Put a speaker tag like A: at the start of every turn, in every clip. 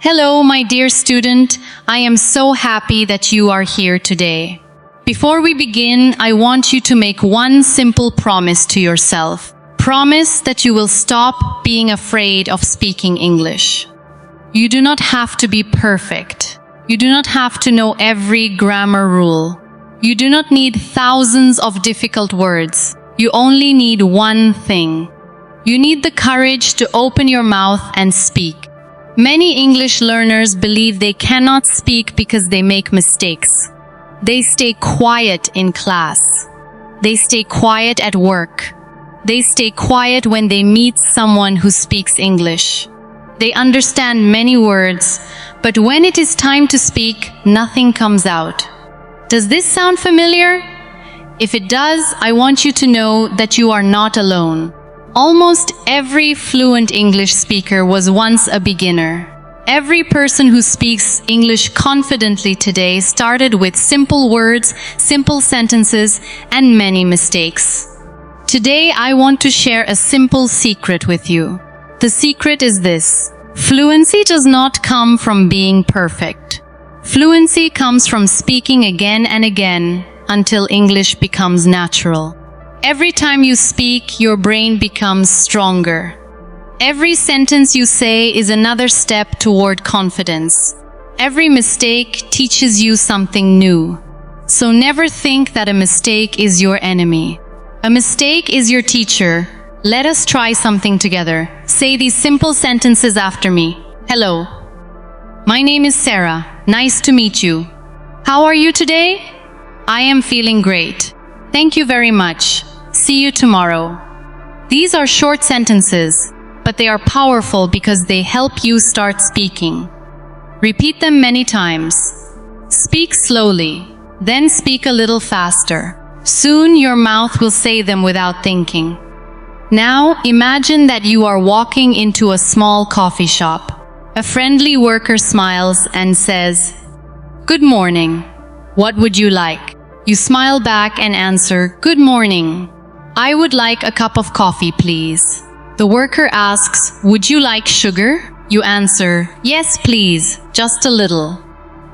A: Hello, my dear student. I am so happy that you are here today. Before we begin, I want you to make one simple promise to yourself. Promise that you will stop being afraid of speaking English. You do not have to be perfect. You do not have to know every grammar rule. You do not need thousands of difficult words. You only need one thing. You need the courage to open your mouth and speak. Many English learners believe they cannot speak because they make mistakes. They stay quiet in class. They stay quiet at work. They stay quiet when they meet someone who speaks English. They understand many words, but when it is time to speak, nothing comes out. Does this sound familiar? If it does, I want you to know that you are not alone. Almost every fluent English speaker was once a beginner. Every person who speaks English confidently today started with simple words, simple sentences, and many mistakes. Today, I want to share a simple secret with you. The secret is this: fluency does not come from being perfect. Fluency comes from speaking again and again until English becomes natural. Every time you speak, your brain becomes stronger. Every sentence you say is another step toward confidence. Every mistake teaches you something new. So never think that a mistake is your enemy. A mistake is your teacher. Let us try something together. Say these simple sentences after me. Hello. My name is Sarah. Nice to meet you. How are you today? I am feeling great. Thank you very much. See you tomorrow. These are short sentences, but they are powerful because they help you start speaking. Repeat them many times. Speak slowly, then speak a little faster. Soon your mouth will say them without thinking. Now imagine that you are walking into a small coffee shop. A friendly worker smiles and says, "Good morning. What would you like?" You smile back and answer, "Good morning. I would like a cup of coffee, please." The worker asks, "Would you like sugar?" You answer, "Yes, please, just a little."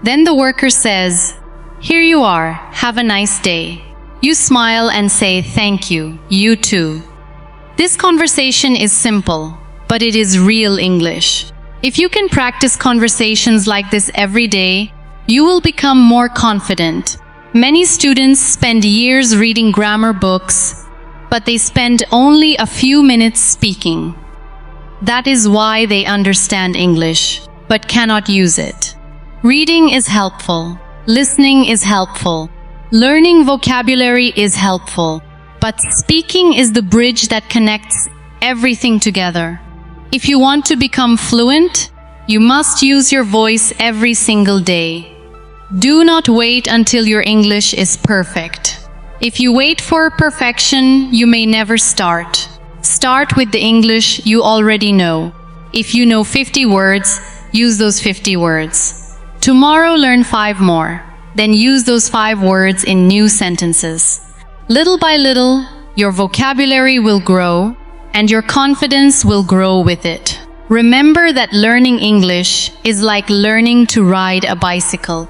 A: Then the worker says, "Here you are, have a nice day." You smile and say, "Thank you, you too." This conversation is simple, but it is real English. If you can practice conversations like this every day, you will become more confident. Many students spend years reading grammar books, but they spend only a few minutes speaking. That is why they understand English, but cannot use it. Reading is helpful. Listening is helpful. Learning vocabulary is helpful. But speaking is the bridge that connects everything together. If you want to become fluent, you must use your voice every single day. Do not wait until your English is perfect. If you wait for perfection, you may never start. Start with the English you already know. If you know 50 words, use those 50 words. Tomorrow learn 5 more. Then use those 5 words in new sentences. Little by little, your vocabulary will grow, and your confidence will grow with it. Remember that learning English is like learning to ride a bicycle.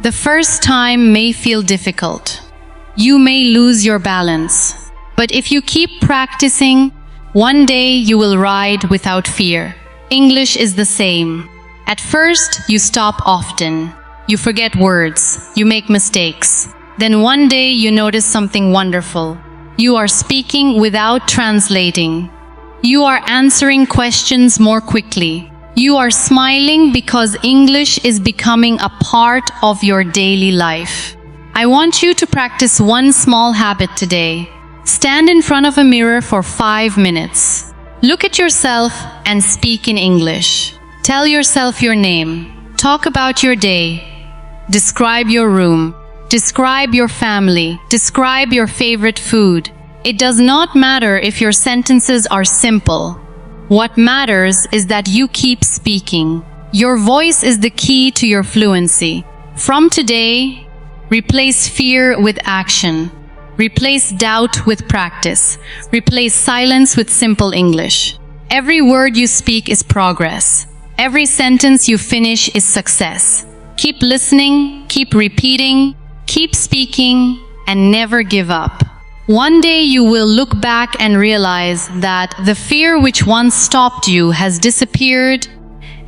A: The first time may feel difficult. You may lose your balance. But if you keep practicing, one day you will ride without fear. English is the same. At first, you stop often. You forget words. You make mistakes. Then one day you notice something wonderful. You are speaking without translating. You are answering questions more quickly. You are smiling because English is becoming a part of your daily life. I want you to practice one small habit today. Stand in front of a mirror for 5 minutes. Look at yourself and speak in English. Tell yourself your name. Talk about your day. Describe your room. Describe your family. Describe your favorite food. It does not matter if your sentences are simple. What matters is that you keep speaking. Your voice is the key to your fluency. From today, replace fear with action. Replace doubt with practice. Replace silence with simple English. Every word you speak is progress. Every sentence you finish is success. Keep listening, keep repeating, keep speaking, and never give up. One day you will look back and realize that the fear which once stopped you has disappeared,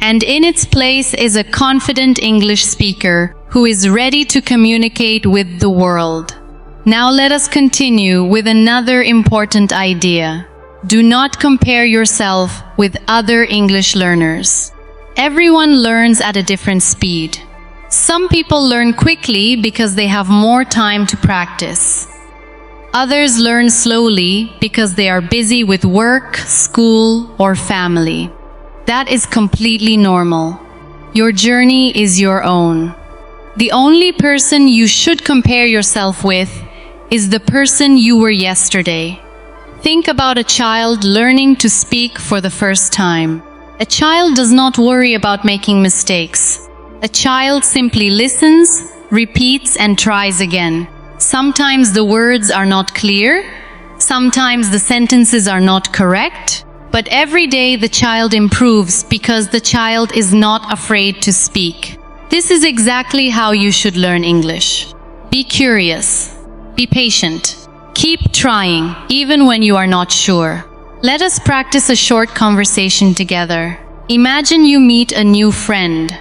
A: and in its place is a confident English speaker who is ready to communicate with the world. Now let us continue with another important idea. Do not compare yourself with other English learners. Everyone learns at a different speed. Some people learn quickly because they have more time to practice. Others learn slowly because they are busy with work, school, or family. That is completely normal. Your journey is your own. The only person you should compare yourself with is the person you were yesterday. Think about a child learning to speak for the first time. A child does not worry about making mistakes. A child simply listens, repeats, and tries again. Sometimes the words are not clear, sometimes the sentences are not correct, but every day the child improves because the child is not afraid to speak. This is exactly how you should learn English. Be curious, be patient, keep trying, even when you are not sure. Let us practice a short conversation together. Imagine you meet a new friend.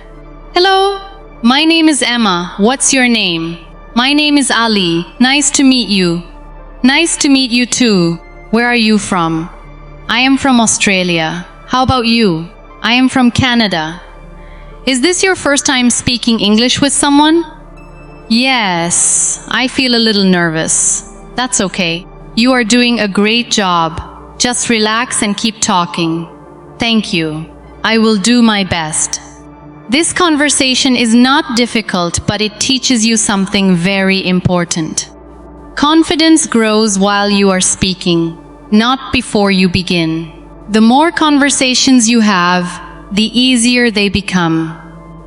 A: Hello, my name is Emma. What's your name? My name is Ali. Nice to meet you. Nice to meet you too. Where are you from? I am from Australia. How about you? I am from Canada. Is this your first time speaking English with someone? Yes, I feel a little nervous. That's okay. You are doing a great job. Just relax and keep talking. Thank you. I will do my best. This conversation is not difficult, but it teaches you something very important. Confidence grows while you are speaking, not before you begin. The more conversations you have, the easier they become.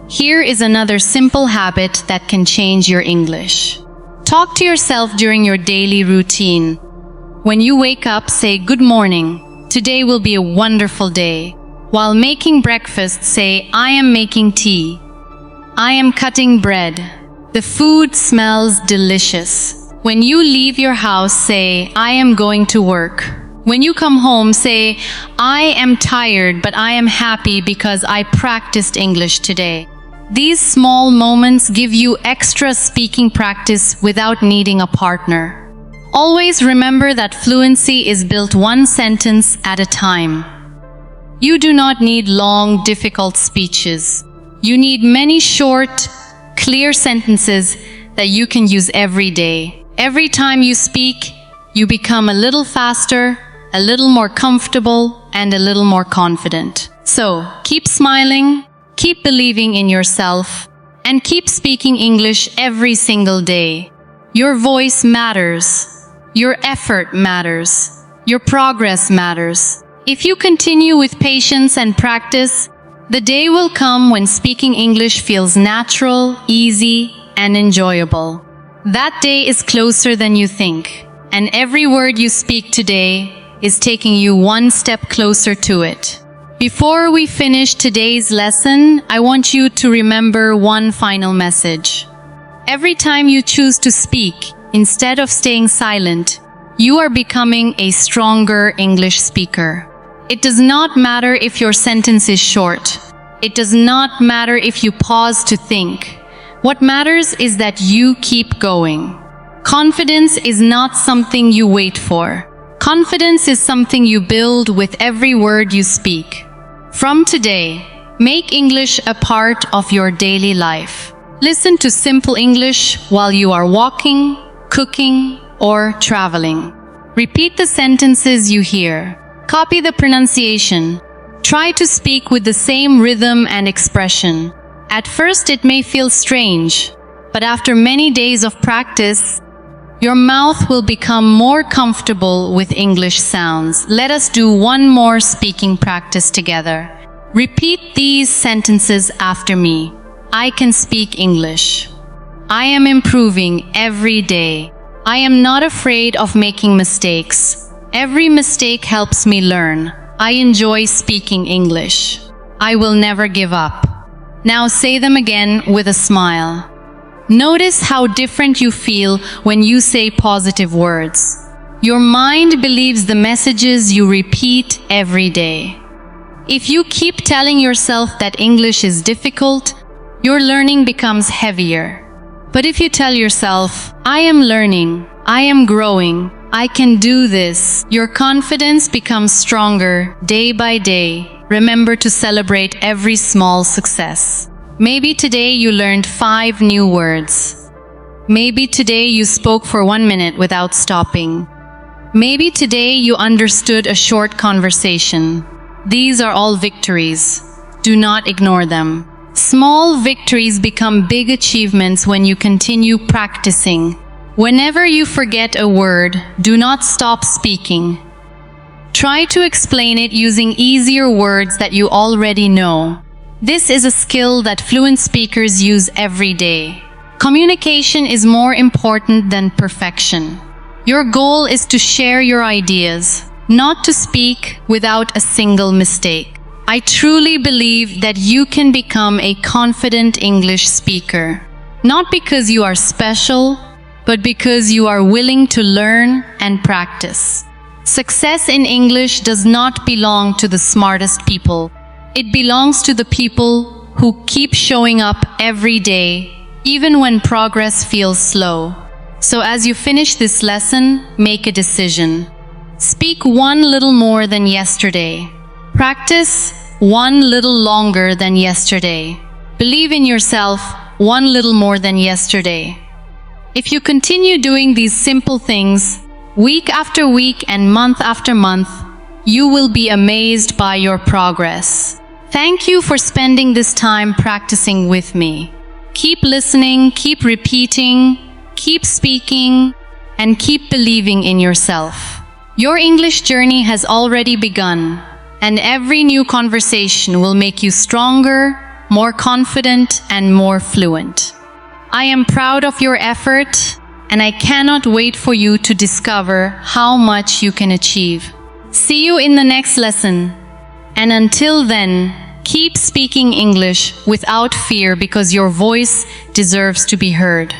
A: Here is another simple habit that can change your English. Talk to yourself during your daily routine. When you wake up, say, "Good morning. Today will be a wonderful day." While making breakfast, say, "I am making tea. I am cutting bread. The food smells delicious." When you leave your house, say, "I am going to work." When you come home, say, "I am tired, but I am happy because I practiced English today." These small moments give you extra speaking practice without needing a partner. Always remember that fluency is built one sentence at a time. You do not need long, difficult speeches. You need many short, clear sentences that you can use every day. Every time you speak, you become a little faster, a little more comfortable, and a little more confident. So, keep smiling, keep believing in yourself, and keep speaking English every single day. Your voice matters. Your effort matters. Your progress matters. If you continue with patience and practice, the day will come when speaking English feels natural, easy, and enjoyable. That day is closer than you think, and every word you speak today is taking you one step closer to it. Before we finish today's lesson, I want you to remember one final message. Every time you choose to speak, instead of staying silent, you are becoming a stronger English speaker. It does not matter if your sentence is short. It does not matter if you pause to think. What matters is that you keep going. Confidence is not something you wait for. Confidence is something you build with every word you speak. From today, make English a part of your daily life. Listen to simple English while you are walking, cooking, or traveling. Repeat the sentences you hear. Copy the pronunciation. Try to speak with the same rhythm and expression. At first it may feel strange, but after many days of practice, your mouth will become more comfortable with English sounds. Let us do one more speaking practice together. Repeat these sentences after me. I can speak English. I am improving every day. I am not afraid of making mistakes. Every mistake helps me learn. I enjoy speaking English. I will never give up. Now say them again with a smile. Notice how different you feel when you say positive words. Your mind believes the messages you repeat every day. If you keep telling yourself that English is difficult, your learning becomes heavier. But if you tell yourself, I am learning, I am growing, I can do this, your confidence becomes stronger day by day. Remember to celebrate every small success. Maybe today you learned 5 new words. Maybe today you spoke for 1 minute without stopping. Maybe today you understood a short conversation. These are all victories. Do not ignore them. Small victories become big achievements when you continue practicing. Whenever you forget a word, do not stop speaking. Try to explain it using easier words that you already know. This is a skill that fluent speakers use every day. Communication is more important than perfection. Your goal is to share your ideas, not to speak without a single mistake. I truly believe that you can become a confident English speaker, not because you are special, but because you are willing to learn and practice. Success in English does not belong to the smartest people. It belongs to the people who keep showing up every day, even when progress feels slow. So as you finish this lesson, make a decision. Speak 1 little more than yesterday. Practice 1 little longer than yesterday. Believe in yourself 1 little more than yesterday. If you continue doing these simple things, week after week and month after month, you will be amazed by your progress. Thank you for spending this time practicing with me. Keep listening, keep repeating, keep speaking, and keep believing in yourself. Your English journey has already begun, and every new conversation will make you stronger, more confident, and more fluent. I am proud of your effort, and I cannot wait for you to discover how much you can achieve. See you in the next lesson. And until then, keep speaking English without fear because your voice deserves to be heard.